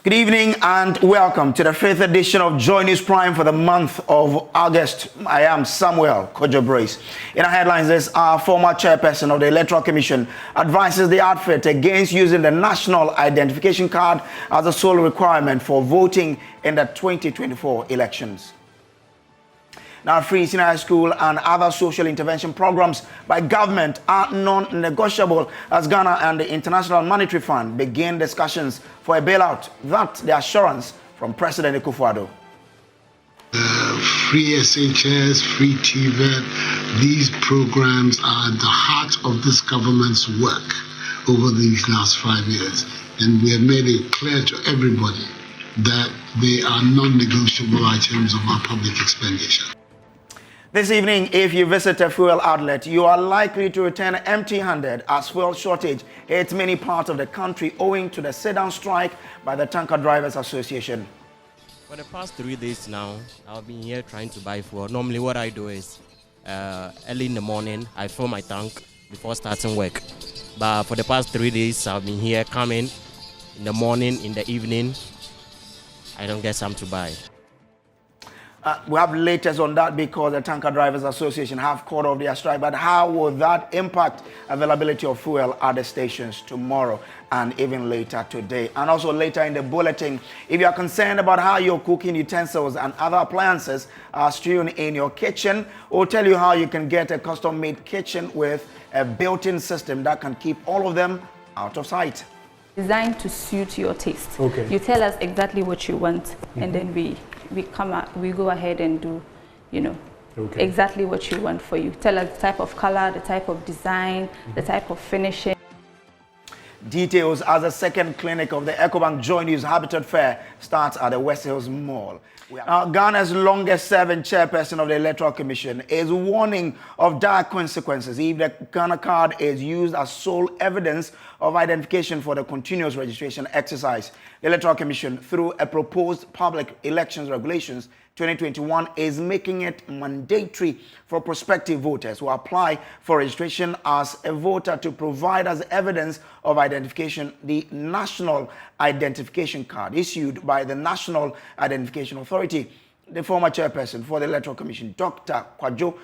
Good evening and welcome to the 5th edition of Joy News Prime for the month of August. I am Samuel Kojo. In our headlines, this our former chairperson of the Electoral Commission advises the outfit against using the National Identification Card as a sole requirement for voting in the 2024 elections. Now, free senior high school and other social intervention programs by government are non-negotiable as Ghana and the International Monetary Fund begin discussions for a bailout. That's the assurance from President Akufo-Addo. Free SHS, free TVET, these programs are at the heart of this government's work over these last 5 years. And we have made it clear to everybody that they are non-negotiable items of our public expenditure. This evening, if you visit a fuel outlet, you are likely to return empty-handed as fuel shortage hits many parts of the country owing to the sit-down strike by the Tanker Drivers Association. For the past 3 days now, I've been here trying to buy fuel. Normally what I do is early in the morning, I fill my tank before starting work. But for the past 3 days, I've been here coming in the morning, in the evening. I don't get some to buy. We have latest on that because the Tanker Drivers Association have called off their strike. But how will that impact availability of fuel at the stations tomorrow and even later today? And also later in the bulletin, if you are concerned about how your cooking utensils and other appliances are strewn in your kitchen, we'll tell you how you can get a custom-made kitchen with a built-in system that can keep all of them out of sight. Designed to suit your taste. Okay. You tell us exactly what you want, and then we go ahead and do, exactly what you want for you. Tell us the type of color, the type of design, the type of finishing. Details as the second clinic of the EcoBank Joy News Habitat Fair starts at the West Hills Mall. Now, Ghana's longest-serving chairperson of the Electoral Commission is warning of dire consequences if the Ghana card is used as sole evidence of identification for the continuous registration exercise. The Electoral Commission, through a proposed public elections regulations 2021, is making it mandatory for prospective voters who apply for registration as a voter to provide as evidence of identification the National Identification Card issued by the National Identification Authority. The former chairperson for the Electoral Commission, Dr. Kojo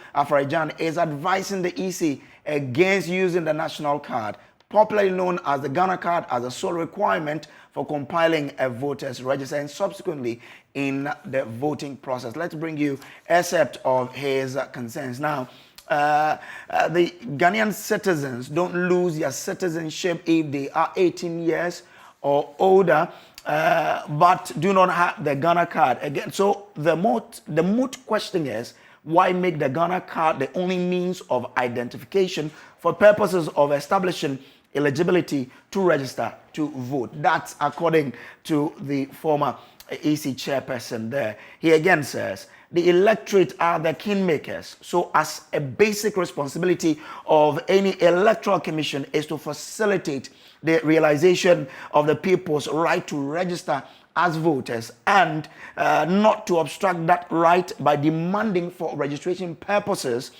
is advising the EC against using the national card, popularly known as the Ghana card, as a sole requirement for compiling a voter's register and subsequently in the voting process. Let's bring you a set of his concerns. Now, the Ghanaian citizens don't lose their citizenship if they are 18 years or older, but do not have the Ghana card. Again, so the moot question is, why make the Ghana card the only means of identification for purposes of establishing eligibility to register to vote? That's according to the former EC chairperson there. He again says, the electorate are the kingmakers. So as a basic responsibility of any electoral commission is to facilitate the realization of the people's right to register as voters and not to obstruct that right by demanding for registration purposes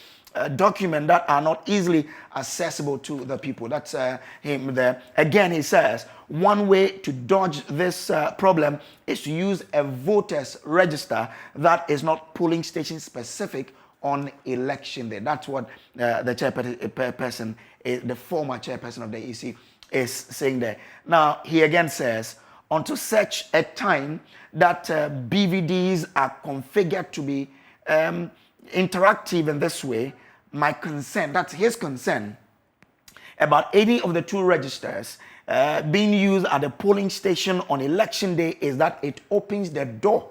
documents that are not easily accessible to the people. That's him there. Again, he says, one way to dodge this problem is to use a voters register that is not polling station specific on election day. That's what the chairperson, the former chairperson of the EC, is saying there. Now, he again says, until such a time that BVDs are configured to be interactive in this way, my concern, that's his concern, about any of the two registers being used at the polling station on election day is that it opens the door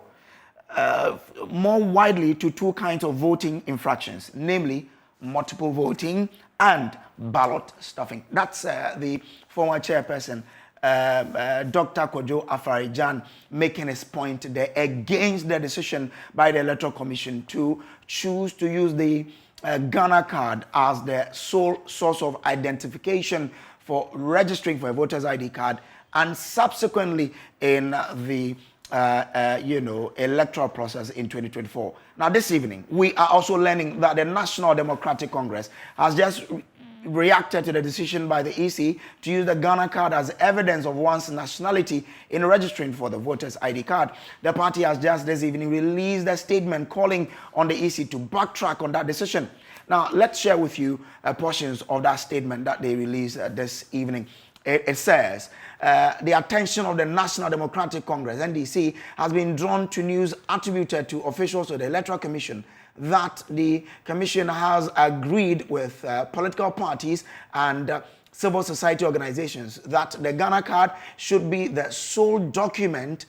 more widely to two kinds of voting infractions, namely multiple voting and ballot stuffing. That's the former chairperson, Dr. Kojo Afarijan, making his point there against the decision by the Electoral Commission to choose to use the Ghana card as the sole source of identification for registering for a voter's ID card and subsequently in the electoral process in 2024. Now, this evening, we are also learning that the National Democratic Congress has just reacted to the decision by the EC to use the Ghana card as evidence of one's nationality in registering for the voter's ID card. The party has just this evening released a statement calling on the EC to backtrack on that decision. Now, let's share with you portions of that statement that they released this evening. It says, the attention of the National Democratic Congress, NDC, has been drawn to news attributed to officials of the Electoral Commission that the Commission has agreed with political parties and civil society organizations that the Ghana card should be the sole document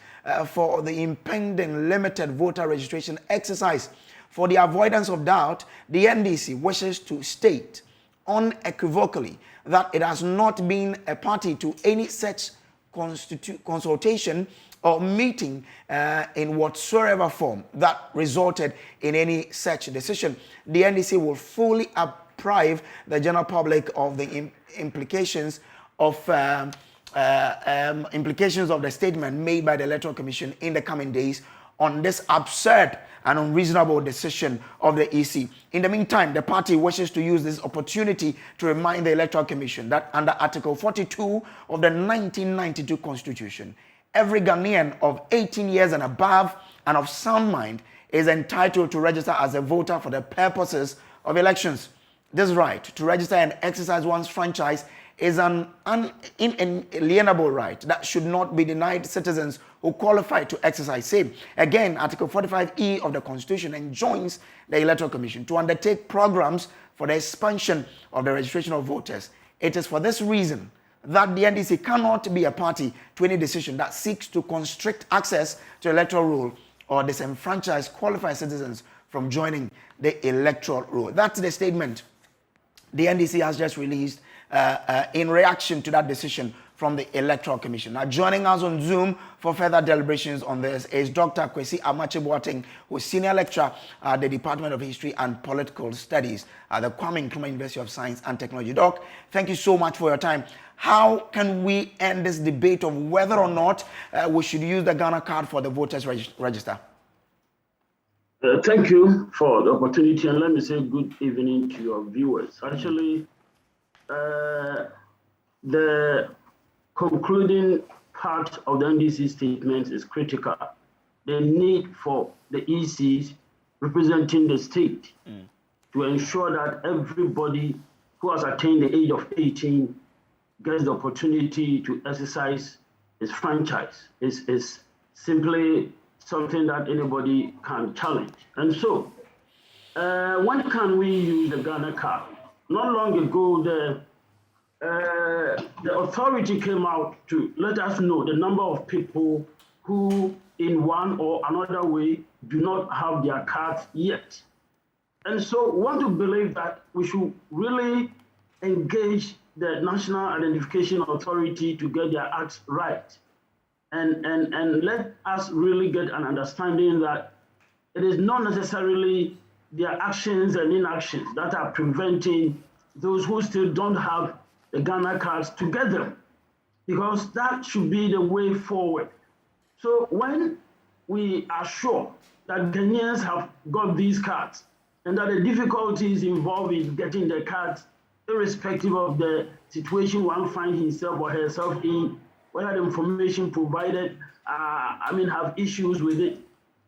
for the impending limited voter registration exercise. For the avoidance of doubt, the NDC wishes to state unequivocally that it has not been a party to any such consultation or meeting in whatsoever form that resulted in any such decision. The NDC will fully deprive the general public of the implications of the statement made by the Electoral Commission in the coming days on this absurd and unreasonable decision of the EC. In the meantime, the party wishes to use this opportunity to remind the Electoral Commission that under Article 42 of the 1992 Constitution, every Ghanaian of 18 years and above and of sound mind is entitled to register as a voter for the purposes of elections. This right to register and exercise one's franchise is an inalienable right that should not be denied citizens who qualify to exercise same. Again, Article 45E of the Constitution enjoins the Electoral Commission to undertake programs for the expansion of the registration of voters. It is for this reason that the NDC cannot be a party to any decision that seeks to constrict access to electoral roll or disenfranchise qualified citizens from joining the electoral roll. That's the statement the NDC has just released in reaction to that decision from the Electoral Commission. Now, joining us on Zoom for further deliberations on this is Dr. Kwesi Amache-Boateng, who is Senior Lecturer at the Department of History and Political Studies at the Kwame Nkrumah University of Science and Technology. Doc, thank you so much for your time. How can we end this debate of whether or not we should use the Ghana card for the voters register? Thank you for the opportunity, and let me say good evening to your viewers. Actually, the concluding part of the NDC statement is critical. The need for the ECs representing the state to ensure that everybody who has attained the age of 18 gets the opportunity to exercise his franchise is simply something that anybody can challenge. And so, when can we use the Ghana card? Not long ago, the authority came out to let us know the number of people who, in one or another way, do not have their cards yet. And so, we want to believe that we should really engage the National Identification Authority to get their acts right. And let us really get an understanding that it is not necessarily their actions and inactions that are preventing those who still don't have the Ghana cards to get them, because that should be the way forward. So when we are sure that Ghanaians have got these cards and that the difficulties involved in getting the cards, irrespective of the situation one finds himself or herself in, whether the information provided, have issues with it,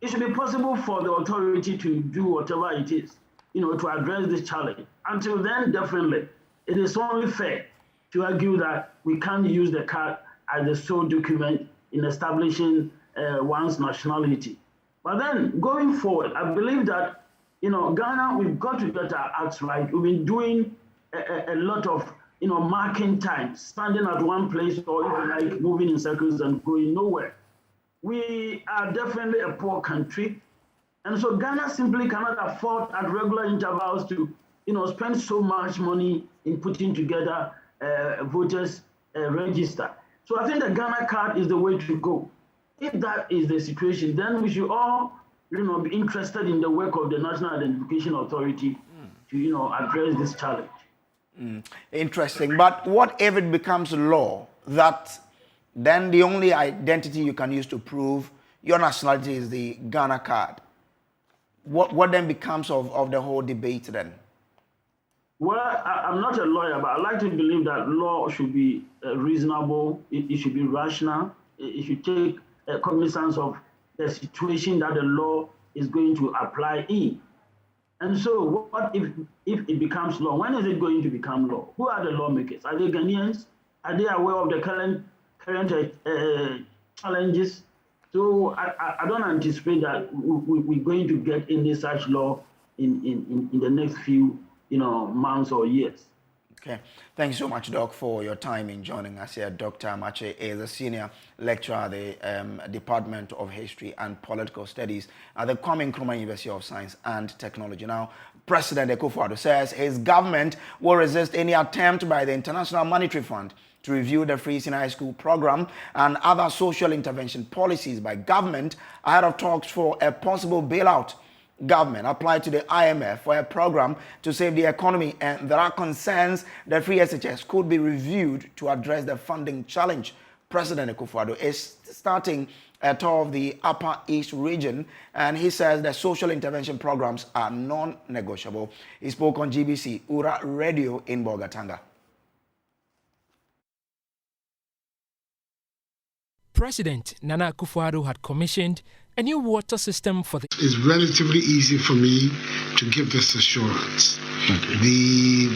it should be possible for the authority to do whatever it is, to address this challenge. Until then, definitely, it is only fair to argue that we can't use the card as the sole document in establishing one's nationality. But then, going forward, I believe that, Ghana, we've got to get our acts right. We've been doing a lot of marking time, standing at one place or even like moving in circles and going nowhere. We are definitely a poor country. And so Ghana simply cannot afford at regular intervals to, spend so much money in putting together voters register. So I think the Ghana card is the way to go. If that is the situation, then we should all, be interested in the work of the National Identification Authority to, address this challenge. Interesting. But what if it becomes law that then the only identity you can use to prove your nationality is the Ghana card? What then becomes of the whole debate then? Well, I'm not a lawyer, but I like to believe that law should be reasonable. It should be rational. It should take cognizance of the situation that the law is going to apply in. And so what if it becomes law? When is it going to become law? Who are the lawmakers? Are they Ghanaians? Are they aware of the current challenges? So I don't anticipate that we're going to get any such law in the next few months or years. Okay. Thank you so much, Doc, for your time in joining us here. Dr. Amache is a senior lecturer at the Department of History and Political Studies at the Kwame Nkrumah University of Science and Technology. Now, President Akufo-Addo says his government will resist any attempt by the International Monetary Fund to review the Free Senior High School program and other social intervention policies by government ahead of talks for a possible bailout. Government applied to the IMF for a program to save the economy, and there are concerns that free SHS could be reviewed to address the funding challenge. President Akufo-Addo is starting a tour of the Upper East region, and he says that social intervention programs are non-negotiable. He spoke on GBC Ura Radio in Bolgatanga. President Nana Akufo-Addo had commissioned a new water system for the... It's relatively easy for me to give this assurance. Okay. The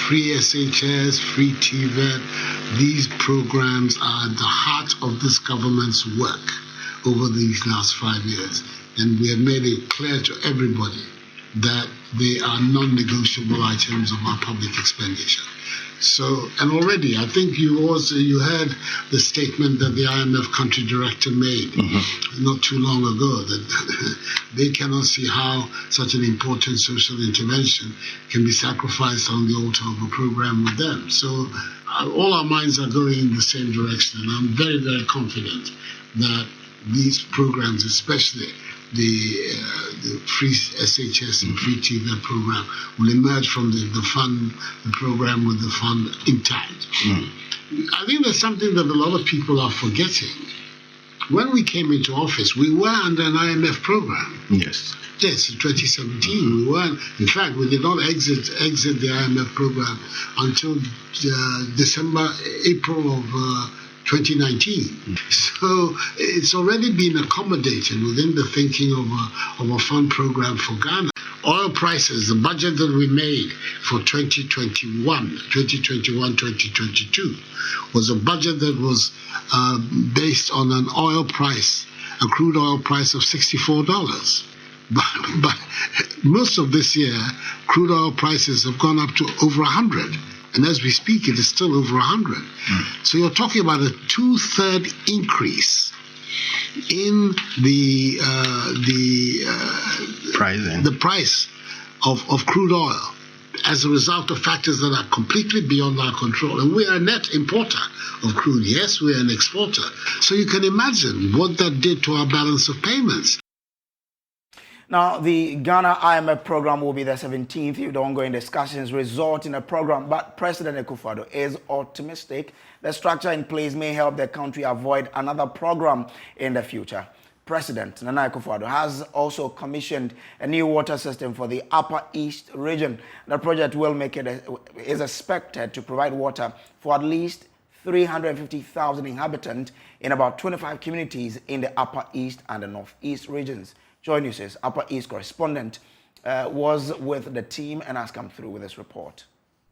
free SHS, free TVET, these programs are at the heart of this government's work over these last 5 years. And we have made it clear to everybody that they are non-negotiable items of our public expenditure. So, and already, I think you heard the statement that the IMF country director made not too long ago, that they cannot see how such an important social intervention can be sacrificed on the altar of a program with them. So, all our minds are going in the same direction, and I'm very, very confident that these programs, especially the free SHS and free TVET program, will emerge from the program with the fund intact. I think that's something that a lot of people are forgetting. When we came into office, we were under an IMF program. Yes, in 2017 we were. In fact, we did not exit the IMF program until April of 2019. So it's already been accommodated within the thinking of a fund program for Ghana. Oil prices, the budget that we made for 2021-2022 was a budget that was based on an oil price, a crude oil price of $64. But most of this year, crude oil prices have gone up to over 100. And as we speak, it is still over 100. So you're talking about a 2/3 increase in the price of crude oil as a result of factors that are completely beyond our control. And we are a net importer of crude. Yes, we are an exporter. So you can imagine what that did to our balance of payments. Now, the Ghana IMF program will be the 17th if the ongoing discussions result in a program, but President Akufo-Addo is optimistic the structure in place may help the country avoid another program in the future. President Nana Akufo-Addo has also commissioned a new water system for the Upper East region. The project is expected to provide water for at least 350,000 inhabitants in about 25 communities in the Upper East and the Northeast regions. Joy News' Upper East correspondent was with the team and has come through with this report.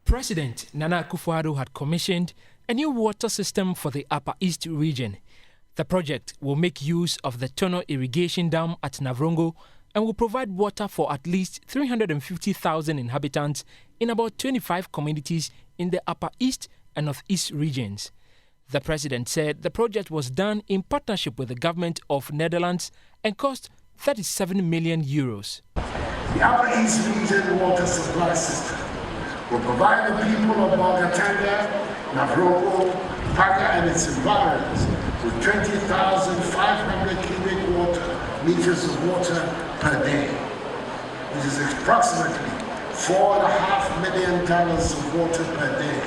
President Nana Akufo-Addo had commissioned a new water system for the Upper East region. The project will make use of the Tono irrigation dam at Navrongo and will provide water for at least 350,000 inhabitants in about 25 communities in the Upper East and Northeast regions. The president said the project was done in partnership with the government of Netherlands and cost 37 million euros. The Upper East Region water supply system will provide the people of Bolgatanga, Navrongo, Paga and its environs with 20,500 cubic meters of water per day. It is approximately 4.5 million gallons of water per day,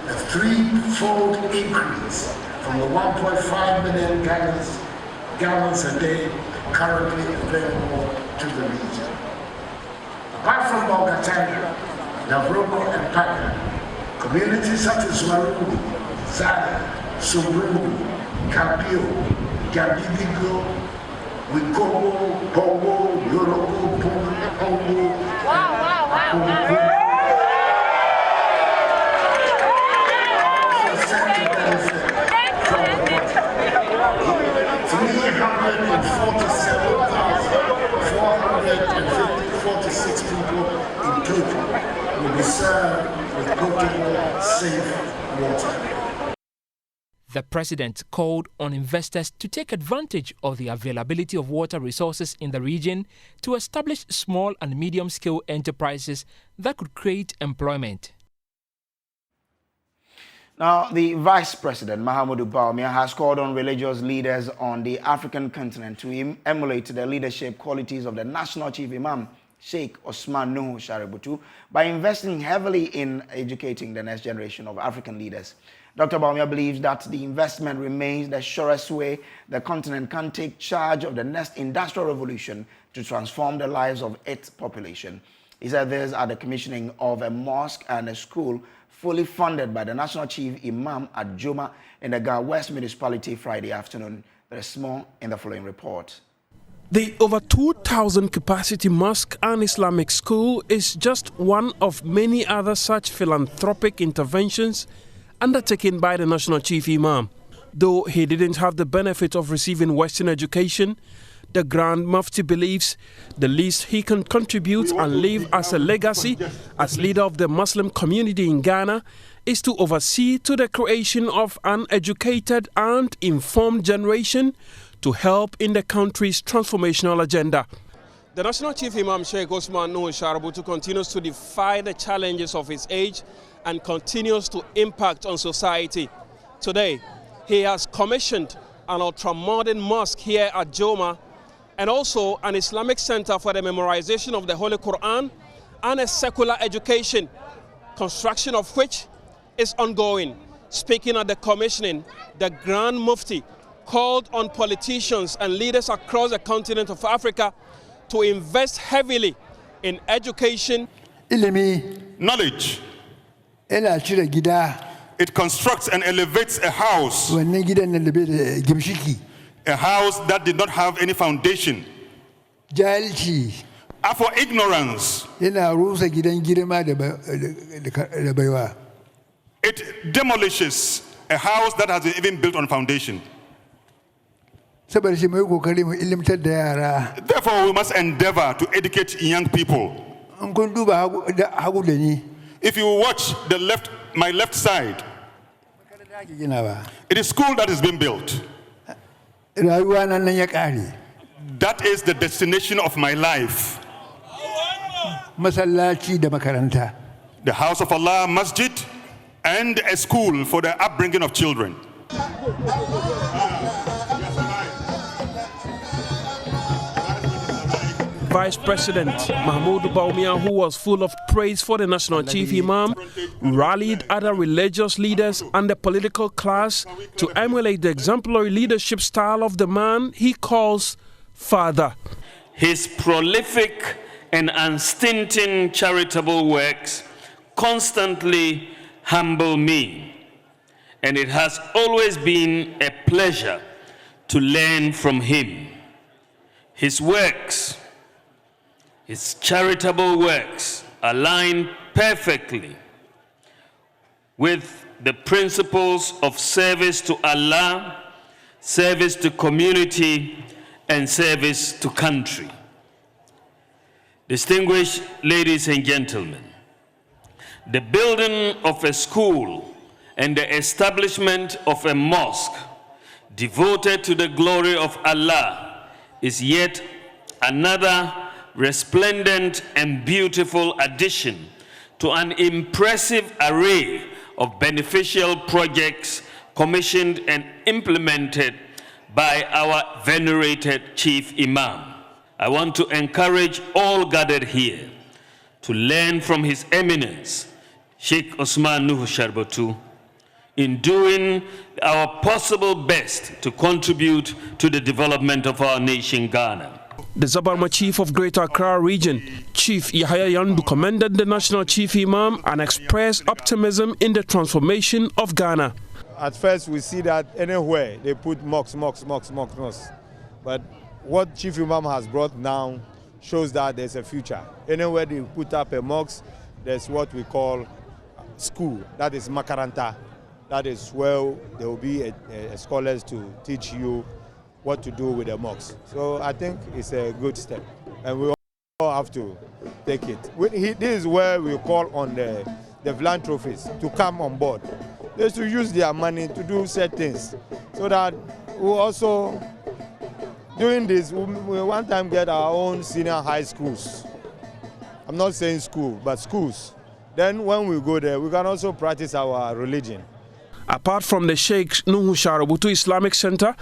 a threefold increase from the 1.5 million gallons a day currently available to the region. Apart from Bolgatanga, Navrogo and Paka. Communities such as Warungu, Zara, Sobrungu, Kapio, Gabibigo, Wikomo, Pongo, Yoroko, Pongo, people in total will be served with potable, safe water. The president called on investors to take advantage of the availability of water resources in the region to establish small and medium-scale enterprises that could create employment. Now, the Vice President, Mahamudu Bawumia, has called on religious leaders on the African continent to emulate the leadership qualities of the National Chief Imam, Sheikh Osman Nuhu Shaributu, by investing heavily in educating the next generation of African leaders. Dr. Bawumia believes that the investment remains the surest way the continent can take charge of the next industrial revolution to transform the lives of its population. He said this at the commissioning of a mosque and a school fully funded by the National Chief Imam at Joma in the Ga West Municipality Friday afternoon. There is more in the following report. The over 2,000 capacity mosque and Islamic school is just one of many other such philanthropic interventions undertaken by the National Chief Imam. Though he didn't have the benefit of receiving Western education, the Grand Mufti believes the least he can contribute and leave as a legacy as leader of the Muslim community in Ghana is to oversee to the creation of an educated and informed generation to help in the country's transformational agenda. The National Chief Imam Sheikh Osman Nuhu Shaributu continues to defy the challenges of his age and continues to impact on society. Today, he has commissioned an ultra-modern mosque here at Joma and also an Islamic center for the memorization of the Holy Quran and a secular education, construction of which is ongoing. Speaking at the commissioning, the Grand Mufti called on politicians and leaders across the continent of Africa to invest heavily in education. Knowledge. It constructs and elevates a house. A house that did not have any foundation. For ignorance. It demolishes a house that has been even built on foundation. Therefore, we must endeavor to educate young people. If you watch my left side, it is school that is being built. That is the destination of my life. The house of Allah, masjid, and a school for the upbringing of children. Vice President Mahamudu Bawumia, who was full of praise for the National Chief Imam, rallied other religious leaders and the political class to emulate the exemplary leadership style of the man he calls Father. His prolific and unstinting charitable works constantly humble me, and it has always been a pleasure to learn from him. His works, his charitable works, align perfectly with the principles of service to Allah, service to community, and service to country. Distinguished ladies and gentlemen, the building of a school and the establishment of a mosque devoted to the glory of Allah is yet another resplendent and beautiful addition to an impressive array of beneficial projects commissioned and implemented by our venerated Chief Imam. I want to encourage all gathered here to learn from His Eminence, Sheikh Osman Nuhu Shaributu, in doing our possible best to contribute to the development of our nation, Ghana. The Zabarma chief of Greater Accra region, Chief Yahaya Yandu, commended the national chief imam and expressed optimism in the transformation of Ghana. At first we see that anywhere they put mosques. But what Chief Imam has brought now shows that there's a future. Anywhere they put up a mosque, there's what we call school, that is makaranta. That is where there will be scholars to teach you what to do with the mosques. So I think it's a good step, and we all have to take it. This is where we call on the philanthropists to come on board. They should use their money to do certain things, so that we also, doing this, we one time get our own senior high schools. I'm not saying school, but schools. Then when we go there, we can also practice our religion. Apart from the Sheikh Nuhu Sharabutu Islamic Center,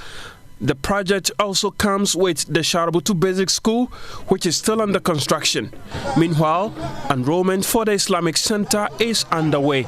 the project also comes with the Sharabutu Basic School, which is still under construction. Meanwhile, enrollment for the Islamic Center is underway.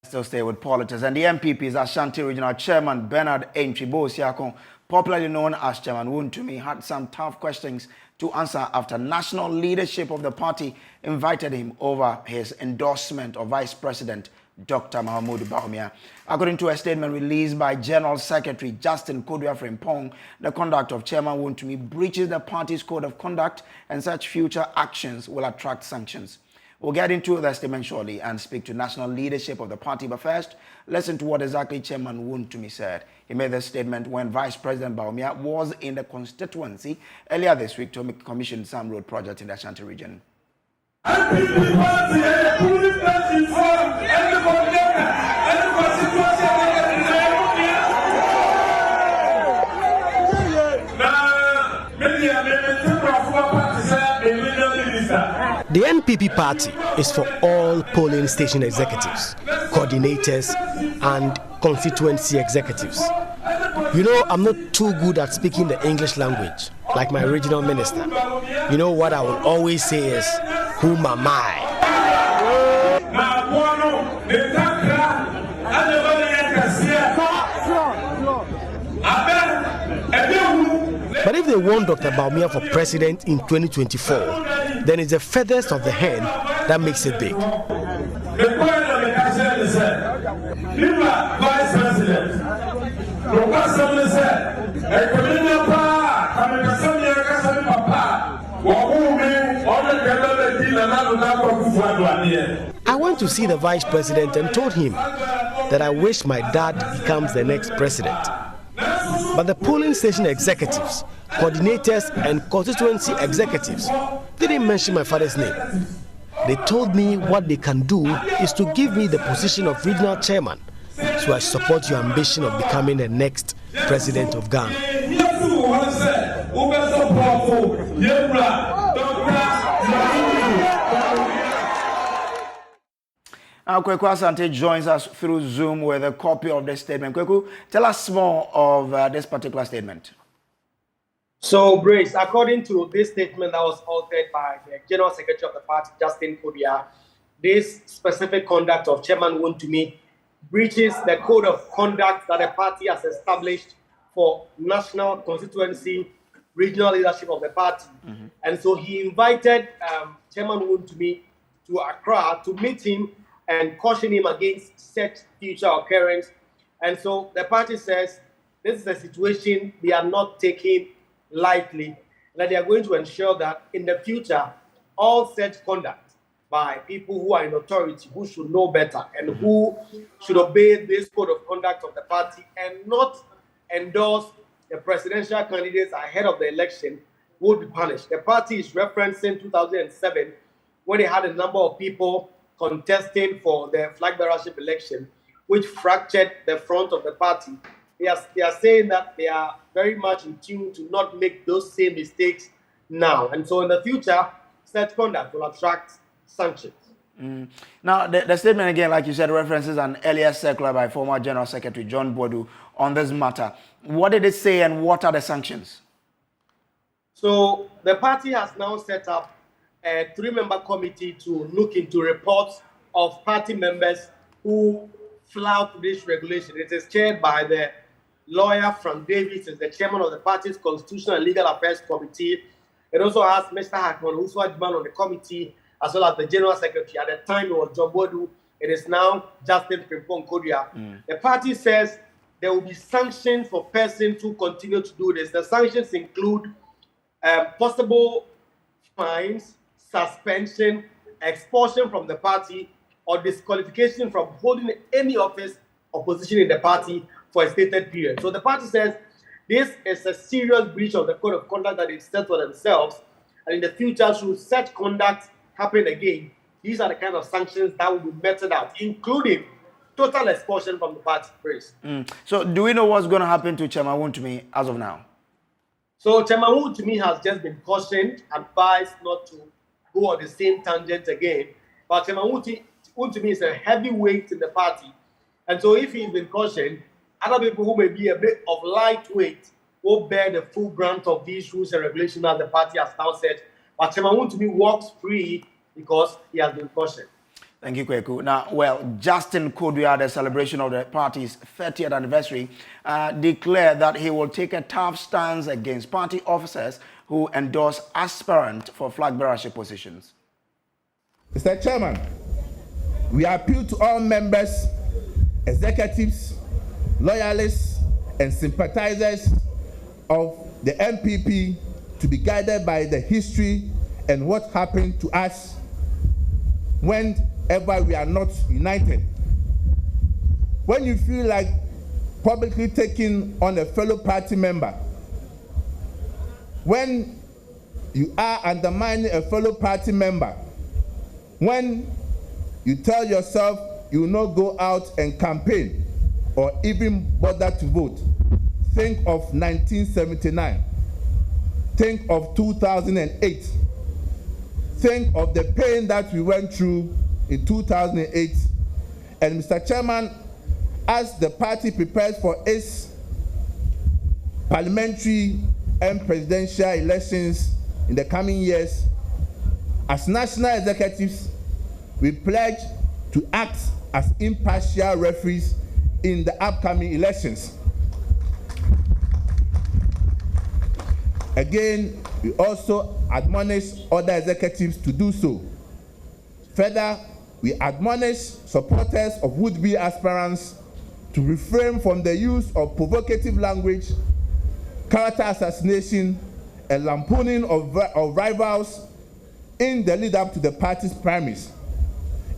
Still stay with politics, and the MPP's Ashanti Regional Chairman Bernard Aintribo Siakon, popularly known as Chairman Wontumi, had some tough questions to answer after national leadership of the party invited him over his endorsement of Vice President Dr. Mahmoud Bawumia. According to a statement released by General Secretary Justin Kodua Frimpong, the conduct of Chairman Wontumi breaches the party's code of conduct, and such future actions will attract sanctions. We'll get into the statement shortly and speak to national leadership of the party, but first, listen to what exactly Chairman Wontumi said. He made this statement when Vice President Bawumia was in the constituency earlier this week to commission some road project in the Ashanti region. The NPP party is for all polling station executives, coordinators, and constituency executives. You know, I'm not too good at speaking the English language, like my regional minister. You know what I will always say is, whom am I? But if they want Dr. Bawumia for president in 2024, then it's the feathers of the hen that makes it big. I went to see the vice president and told him that I wish my dad becomes the next president. But the polling station executives, coordinators, and constituency executives didn't mention my father's name. They told me what they can do is to give me the position of regional chairman, so I support your ambition of becoming the next president of Ghana. Now, Kweku Asante joins us through Zoom with a copy of the statement. Kweku, tell us more of this particular statement. So, Brace, according to this statement that was authored by the General Secretary of the party, Justin Kodua, this specific conduct of Chairman Wontumi breaches the code of conduct that the party has established for national, constituency, regional leadership of the party. And so he invited Chairman Wontumi to Accra to meet him and caution him against such future occurrence. And so the party says this is a situation they are not taking lightly, that they are going to ensure that in the future, all such conduct by people who are in authority, who should know better, and who should obey this code of conduct of the party and not endorse the presidential candidates ahead of the election would be punished. The party is referencing 2007 when they had a number of people contesting for the flag bearership election, which fractured the front of the party. They are saying that they are very much in tune to not make those same mistakes now. And so in the future, such conduct will attract sanctions. Now, the statement again, like you said, references an earlier circular by former General Secretary John Bodu on this matter. What did it say and what are the sanctions? So the party has now set up a 3-member committee to look into reports of party members who flout this regulation. It is chaired by the lawyer Frank Davis is the chairman of the party's Constitutional and Legal Affairs Committee. It also has Mr. Hackman, who's on the committee, as well as the General Secretary. At the time, it was John Bodu. It is now Justin Kojo. The party says there will be sanctions for persons who continue to do this. The sanctions include possible fines, suspension, expulsion from the party, or disqualification from holding any office or position in the party for a stated period. So the party says this is a serious breach of the code of conduct that they've set for themselves, and in the future, should such conduct happen again, these are the kind of sanctions that will be meted out, including total expulsion from the party. So do we know what's going to happen to Chairman Wontumi as of now? So Chairman Wontumi has just been cautioned, advised not to go on the same tangent again. But Chairman Wontumi is a heavyweight in the party. And so if he's been cautioned, other people who may be a bit of lightweight will bear the full brunt of these rules and regulations as the party has now said. But Chairman Wontumi walks free because he has been cautioned. Thank you, Kweku. Now, well, Justin Kojo, at the celebration of the party's 30th anniversary, declared that he will take a tough stance against party officers who endorse aspirants for flag bearership positions. Mr. Chairman, we appeal to all members, executives, loyalists, and sympathizers of the MPP to be guided by the history and what happened to us whenever we are not united. When you feel like publicly taking on a fellow party member, when you are undermining a fellow party member, when you tell yourself you will not go out and campaign or even bother to vote, think of 1979. Think of 2008. Think of the pain that we went through in 2008. And Mr. Chairman, as the party prepares for its parliamentary and presidential elections in the coming years, as national executives, we pledge to act as impartial referees in the upcoming elections. Again, we also admonish other executives to do so. Further, we admonish supporters of would-be aspirants to refrain from the use of provocative language, character assassination, and lampooning of rivals in the lead-up to the party's primaries.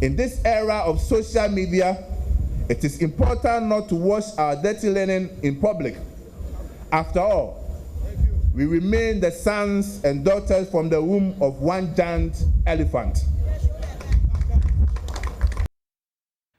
In this era of social media, it is important not to wash our dirty linen in public. After all, we remain the sons and daughters from the womb of one giant elephant.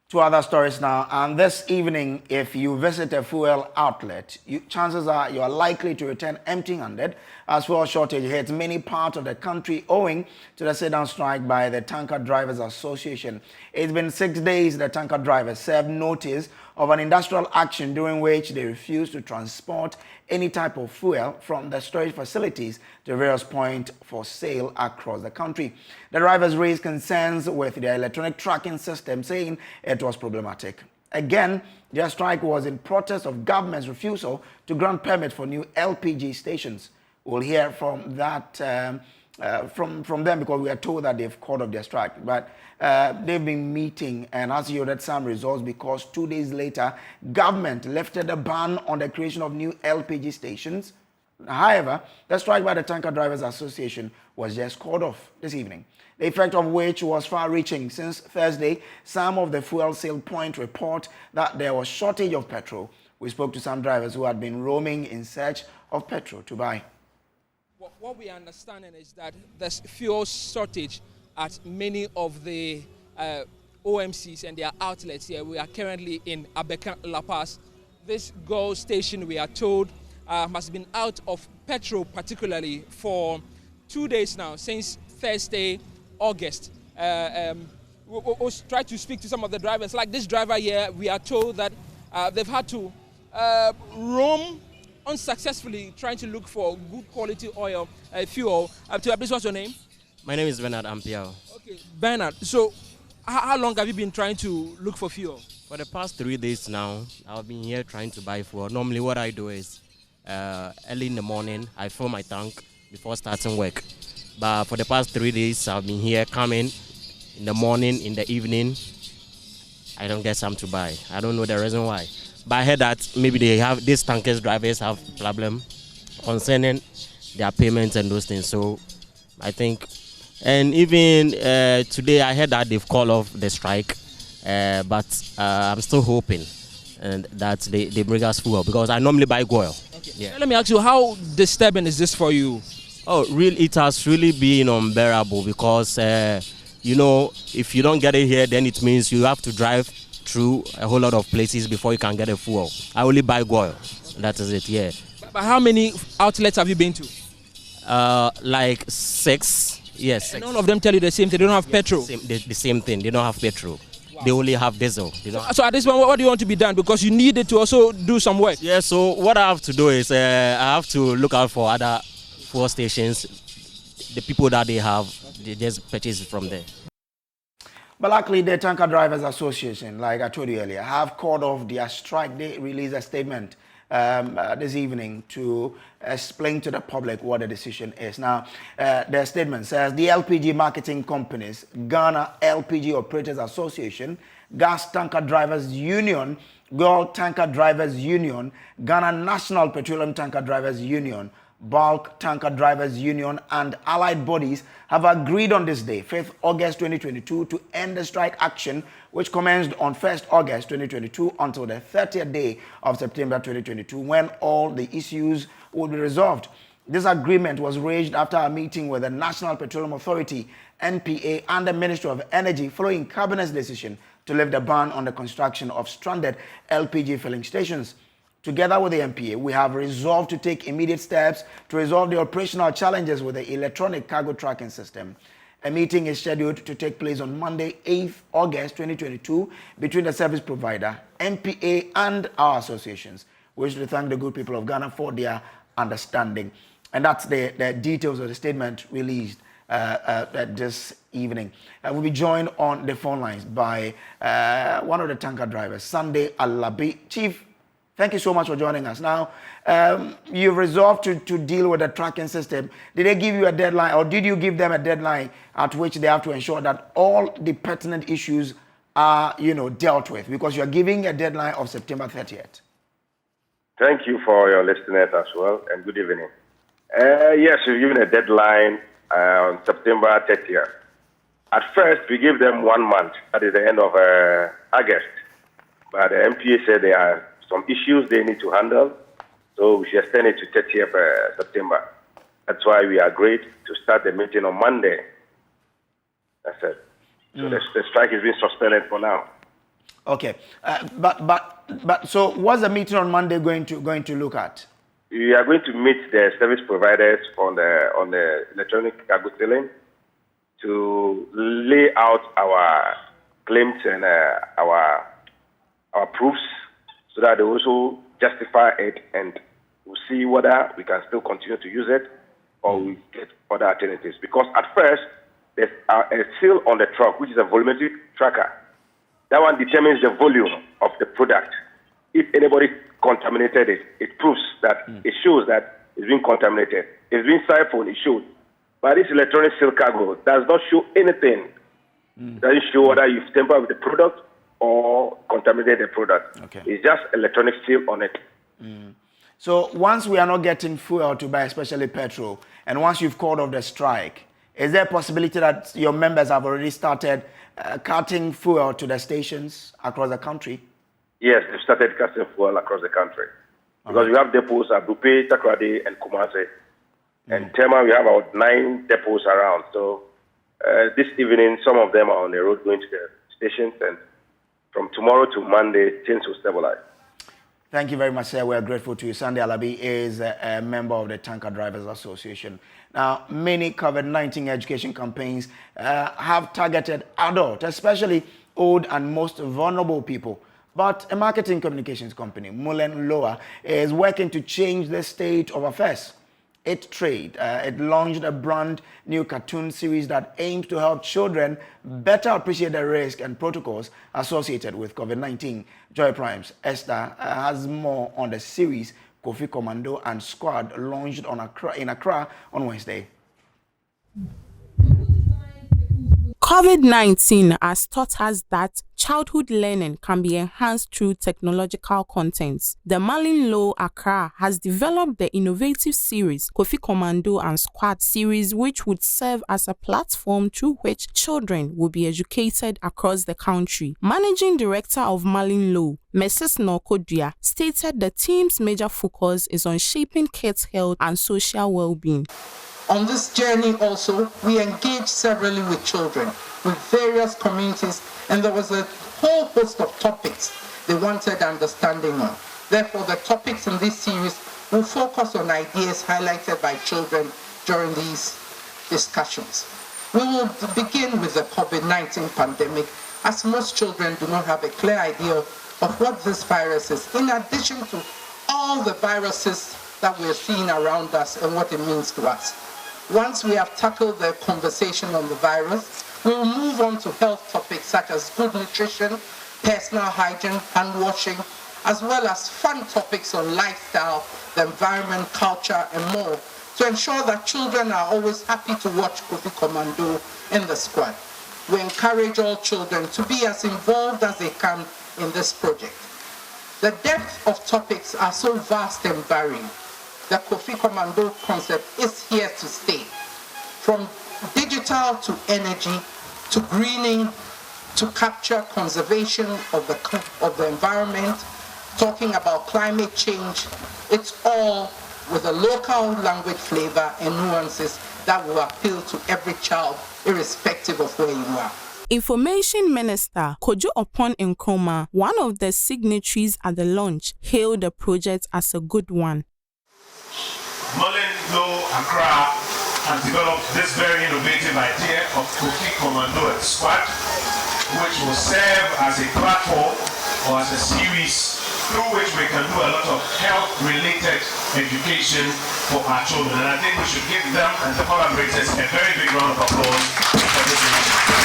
Two other stories now, and this evening, if you visit a fuel outlet, chances are you are likely to return empty-handed as fuel shortage hits many parts of the country owing to the sit-down strike by the Tanker Drivers Association. It's been 6 days the tanker drivers served notice of an industrial action during which they refused to transport any type of fuel from the storage facilities to various points for sale across the country. The drivers raised concerns with their electronic tracking system, saying it was problematic. Again, their strike was in protest of government's refusal to grant permit for new LPG stations. We'll hear from that from them because we are told that they've called off their strike. But they've been meeting and has yielded some results because 2 days later, government lifted a ban on the creation of new LPG stations. However, the strike by the Tanker Drivers Association was just called off this evening, the effect of which was far-reaching since Thursday. Some of the fuel sale point report that there was shortage of petrol. We spoke to some drivers who had been roaming in search of petrol to buy. What we are understanding is that there's fuel shortage at many of the OMCs and their outlets here. We are currently in Abekan La Paz. This GO station, we are told, has been out of petrol particularly for 2 days now, since Thursday, August. We'll try to speak to some of the drivers. Like this driver here, we are told that they've had to roam unsuccessfully trying to look for good quality oil, fuel. Please, what's your name? My name is Bernard Ampiao. Okay, Bernard. So, How long have you been trying to look for fuel? For the past 3 days now, I've been here trying to buy fuel. Normally what I do is early in the morning, I fill my tank before starting work. But for the past 3 days, I've been here coming in the morning, in the evening. I don't get some to buy. I don't know the reason why. But I heard that maybe these tankers drivers have problem concerning their payments and those things. So I think, and even today I heard that they've called off the strike. But I'm still hoping that they bring us fuel because I normally buy oil. Okay. Yeah. Let me ask you, how disturbing is this for you? Oh, really? It has really been unbearable because you know, if you don't get it here, then it means you have to drive through a whole lot of places before you can get a fuel. I only buy oil. That is it. Yeah. But how many outlets have you been to? Like 6. Yes. And none of them tell you the same thing. They don't have petrol. The same thing. They don't have petrol. Wow. They only have diesel. So at this point, what do you want to be done? Because you need it to also do some work. Yeah, so what I have to do is I have to look out for other fuel stations. The people that they just purchase it from there. But luckily, the Tanker Drivers Association, like I told you earlier, have called off their strike. They released a statement this evening to explain to the public what the decision is. Now, their statement says the LPG marketing companies, Ghana LPG Operators Association, Gas Tanker Drivers Union, World Tanker Drivers Union, Ghana National Petroleum Tanker Drivers Union, Bulk Tanker Drivers Union, and allied bodies have agreed on this day, 5th August 2022, to end the strike action, which commenced on 1st August 2022 until the 30th day of September 2022, when all the issues will be resolved. This agreement was reached after a meeting with the National Petroleum Authority, NPA, and the Ministry of Energy following Cabinet's decision to lift the ban on the construction of stranded LPG filling stations. Together with the NPA, we have resolved to take immediate steps to resolve the operational challenges with the electronic cargo tracking system. A meeting is scheduled to take place on Monday, 8th August 2022, between the service provider, NPA, and our associations. We wish to thank the good people of Ghana for their understanding. And that's the details of the statement released this evening. We'll be joined on the phone lines by one of the tanker drivers, Sunday Alabi. Chief, thank you so much for joining us. Now, you've resolved to deal with the tracking system. Did they give you a deadline, or did you give them a deadline at which they have to ensure that all the pertinent issues are, dealt with? Because you're giving a deadline of September 30th. Thank you for your listeners as well, and good evening. Yes, we've given a deadline on September 30th. At first, we gave them 1 month, that is the end of August. But the MPA said there are some issues they need to handle, so we should extend it to 30th September. That's why we agreed to start the meeting on Monday. That's it. So the strike is being suspended for now. Okay, but so what's the meeting on Monday going to look at? We are going to meet the service providers on the electronic cargo filling to lay out our claims and our proofs, so that they also justify it, and we'll see whether we can still continue to use it or we get other alternatives. Because at first, there's a seal on the truck, which is a volumetric tracker. That one determines the volume of the product. If anybody contaminated it, it proves that it shows that it's been contaminated. If it's been siphoned, it shows. But this electronic seal cargo does not show anything. It doesn't show whether you've tampered with the product or contaminated the product. Okay. It's just electronic seal on it. So once we are not getting fuel to buy, especially petrol, and once you've called off the strike, is there a possibility that your members have already started cutting fuel to the stations across the country? Yes, they've started cutting fuel across the country. Because we have depots at Bupe, Takrady, and Kumasi. And Tema, we have about 9 depots around. So this evening, some of them are on the road going to the stations, and from tomorrow to Monday, things will stabilize. Thank you very much, sir. We are grateful to you. Sunday Alabi is a member of the Tanker Drivers Association. Now, many COVID-19 education campaigns have targeted adults, especially old and most vulnerable people. But a marketing communications company, Mullen Lower, is working to change the state of affairs. It Trade. It launched a brand new cartoon series that aims to help children better appreciate the risk and protocols associated with COVID-19. Joy Prime's Esther has more on the series. Kofi Commando and Squad launched in Accra on Wednesday. COVID-19 has taught us that childhood learning can be enhanced through technological contents. The Malin Law Accra has developed the innovative series Kofi Commando and Squad series, which would serve as a platform through which children will be educated across the country. Managing Director of Malin Law, Mrs. Kojo, stated the team's major focus is on shaping kids' health and social well-being. On this journey also, we engaged severally with children, with various communities, and there was a whole host of topics they wanted understanding on. Therefore, the topics in this series will focus on ideas highlighted by children during these discussions. We will begin with the COVID-19 pandemic, as most children do not have a clear idea of what this virus is, in addition to all the viruses that we're seeing around us and what it means to us. Once we have tackled the conversation on the virus, we will move on to health topics such as good nutrition, personal hygiene, hand washing, as well as fun topics on lifestyle, the environment, culture, and more, to ensure that children are always happy to watch Kofi Commando in the Squad. We encourage all children to be as involved as they can in this project. The depth of topics are so vast and varying. The Kofi Commando concept is here to stay. From digital to energy, to greening, to capture conservation of the environment, talking about climate change, it's all with a local language flavor and nuances that will appeal to every child, irrespective of where you are. Information Minister Kojo Upon Nkrumah, one of the signatories at the launch, hailed the project as a good one. Malin Law Accra has developed this very innovative idea of Kofi Commando and Squad, which will serve as a platform or as a series through which we can do a lot of health-related education for our children. And I think we should give them and the collaborators a very big round of applause for this initiative.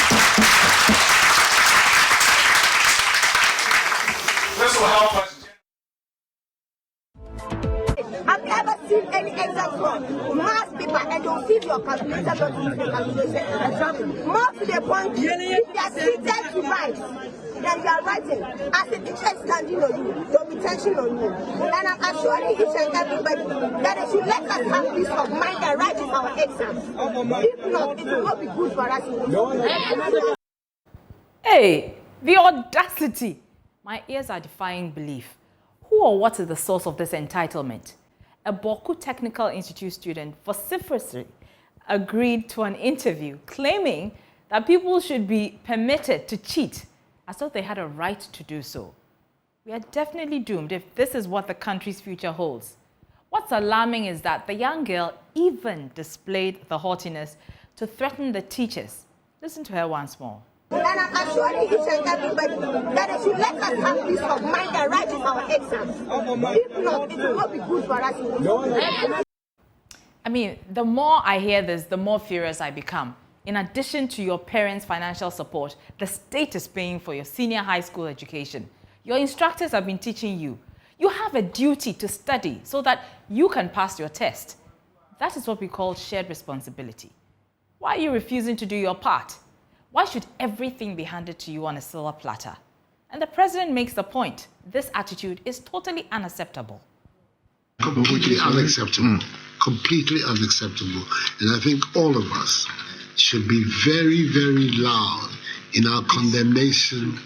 This will help us. I've never seen any exam from math paper and don't see your calculator, don't use the calculation. More to the point, if you are seated to write, then you are writing. As the teacher is standing on you, there will be tension on you. And I'm assuring each and everybody that they should let us have peace of mind and write in our exams. If not, it will not be good for us. Hey, the audacity! My ears are defying belief. Who or what is the source of this entitlement? A Boku Technical Institute student vociferously agreed to an interview claiming that people should be permitted to cheat as though they had a right to do so. We are definitely doomed if this is what the country's future holds. What's alarming is that the young girl even displayed the haughtiness to threaten the teachers. Listen to her once more. And I'm assuring each and everybody that they should let us have peace of mind and write in our exams. If not, it will not be good for us. I mean, the more I hear this, the more furious I become. In addition to your parents' financial support, the state is paying for your senior high school education. Your instructors have been teaching you. You have a duty to study so that you can pass your test. That is what we call shared responsibility. Why are you refusing to do your part? Why should everything be handed to you on a silver platter? And the president makes the point. This attitude is totally unacceptable. Completely unacceptable. Completely unacceptable. And I think all of us should be very, very loud in our condemnation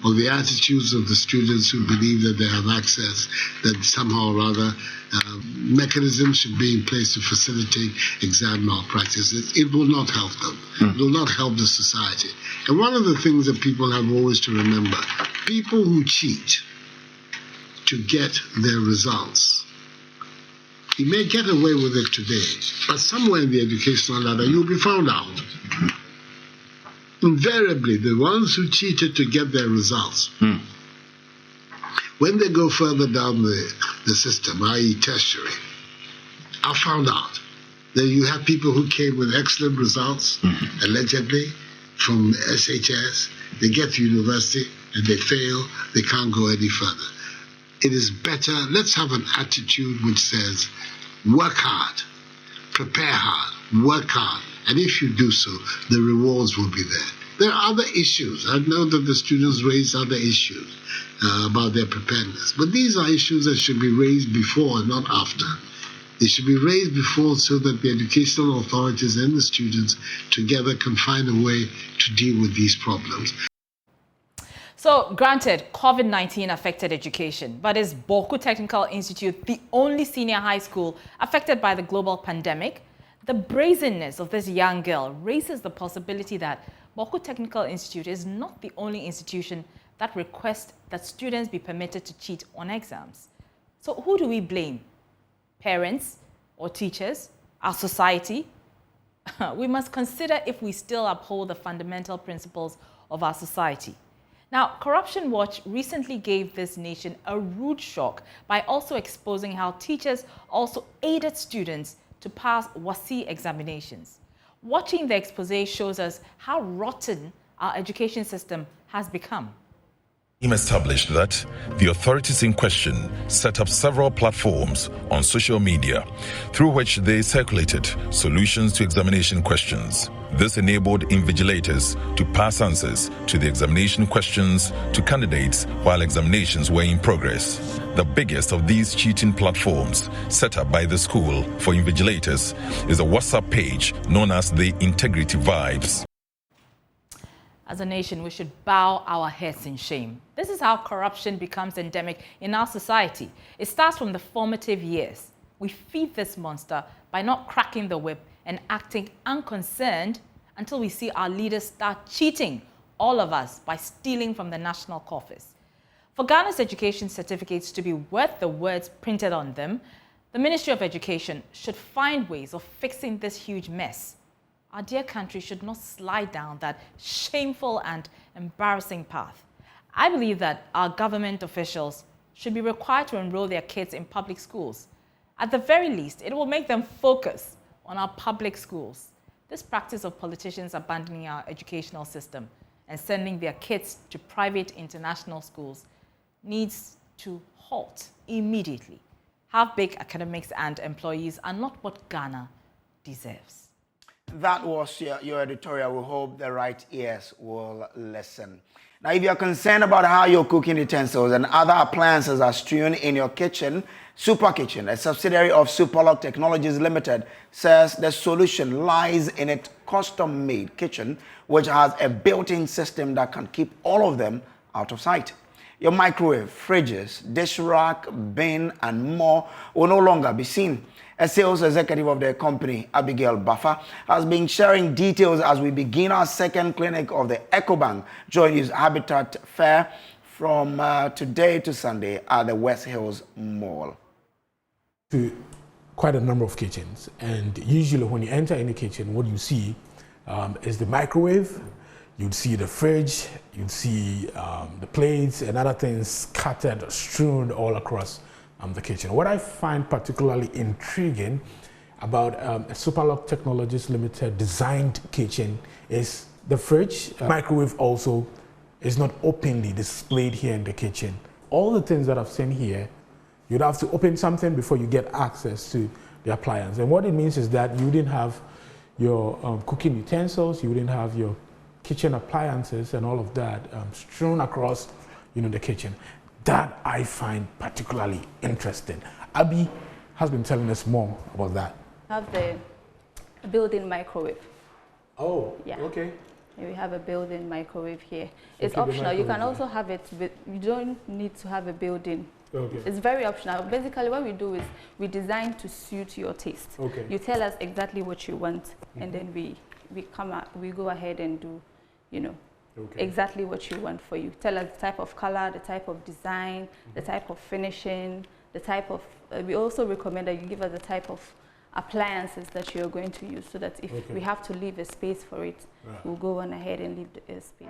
of the attitudes of the students who believe that they have access, that somehow or other mechanisms should be in place to facilitate exam malpractice. It will not help them. It will not help the society. And one of the things that people have always to remember, people who cheat to get their results, you may get away with it today, but somewhere in the educational ladder you'll be found out. Invariably, the ones who cheated to get their results, when they go further down the system, i.e. tertiary, I found out that you have people who came with excellent results, allegedly, from SHS. They get to university and they fail, they can't go any further. It is better, let's have an attitude which says, work hard, prepare hard, work hard, and if you do so, the rewards will be there. There are other issues. I know that the students raise other issues about their preparedness, but these are issues that should be raised before and not after. They should be raised before so that the educational authorities and the students together can find a way to deal with these problems. So, granted, COVID-19 affected education, but is Boku Technical Institute the only senior high school affected by the global pandemic? The brazenness of this young girl raises the possibility that Boku Technical Institute is not the only institution that requests that students be permitted to cheat on exams. So who do we blame? Parents or teachers? Our society? We must consider if we still uphold the fundamental principles of our society. Now, Corruption Watch recently gave this nation a rude shock by also exposing how teachers also aided students to pass WASI examinations. Watching the expose shows us how rotten our education system has become. Established that the authorities in question set up several platforms on social media through which they circulated solutions to examination questions. This enabled invigilators to pass answers to the examination questions to candidates while examinations were in progress. The biggest of these cheating platforms set up by the school for invigilators is a WhatsApp page known as the Integrity Vibes. As a nation, we should bow our heads in shame. This is how corruption becomes endemic in our society. It starts from the formative years. We feed this monster by not cracking the whip and acting unconcerned until we see our leaders start cheating all of us by stealing from the national coffers. For Ghana's education certificates to be worth the words printed on them, the Ministry of Education should find ways of fixing this huge mess. Our dear country should not slide down that shameful and embarrassing path. I believe that our government officials should be required to enroll their kids in public schools. At the very least, it will make them focus on our public schools. This practice of politicians abandoning our educational system and sending their kids to private international schools needs to halt immediately. Half-baked academics and employees are not what Ghana deserves. That was your editorial. We hope the right ears will listen. Now, if you're concerned about how your cooking utensils and other appliances are strewn in your kitchen, Super Kitchen, a subsidiary of Superlock Technologies Limited, says the solution lies in its custom-made kitchen, which has a built-in system that can keep all of them out of sight. Your microwave, fridges, dish rack, bin, and more will no longer be seen. A sales executive of the company, Abigail Buffer, has been sharing details as we begin our second clinic of the EcoBank Joint Use Habitat Fair from today to Sunday at the West Hills Mall. To quite a number of kitchens, and usually when you enter any kitchen, what you see is the microwave, you'd see the fridge, you'd see the plates and other things scattered, strewn all across the kitchen. What I find particularly intriguing about a Superlock Technologies Limited designed kitchen is the fridge. Microwave also is not openly displayed here in the kitchen. All the things that I've seen here, you'd have to open something before you get access to the appliance. And what it means is that you didn't have your cooking utensils, you didn't have your kitchen appliances and all of that strewn across, the kitchen. That I find particularly interesting. Abby has been telling us more about that. Have the built-in microwave. Oh, yeah. Okay. We have a built-in microwave here. It's optional. You can also have it, but you don't need to have a built-in. Okay. It's very optional. Basically, what we do is we design to suit your taste. Okay. You tell us exactly what you want, and then we go ahead and do, exactly what you want for you. Tell us the type of color, the type of design, the type of finishing, the type of, we also recommend that you give us the type of appliances that you're going to use, so that if we have to leave a space for it, we'll go on ahead and leave the space.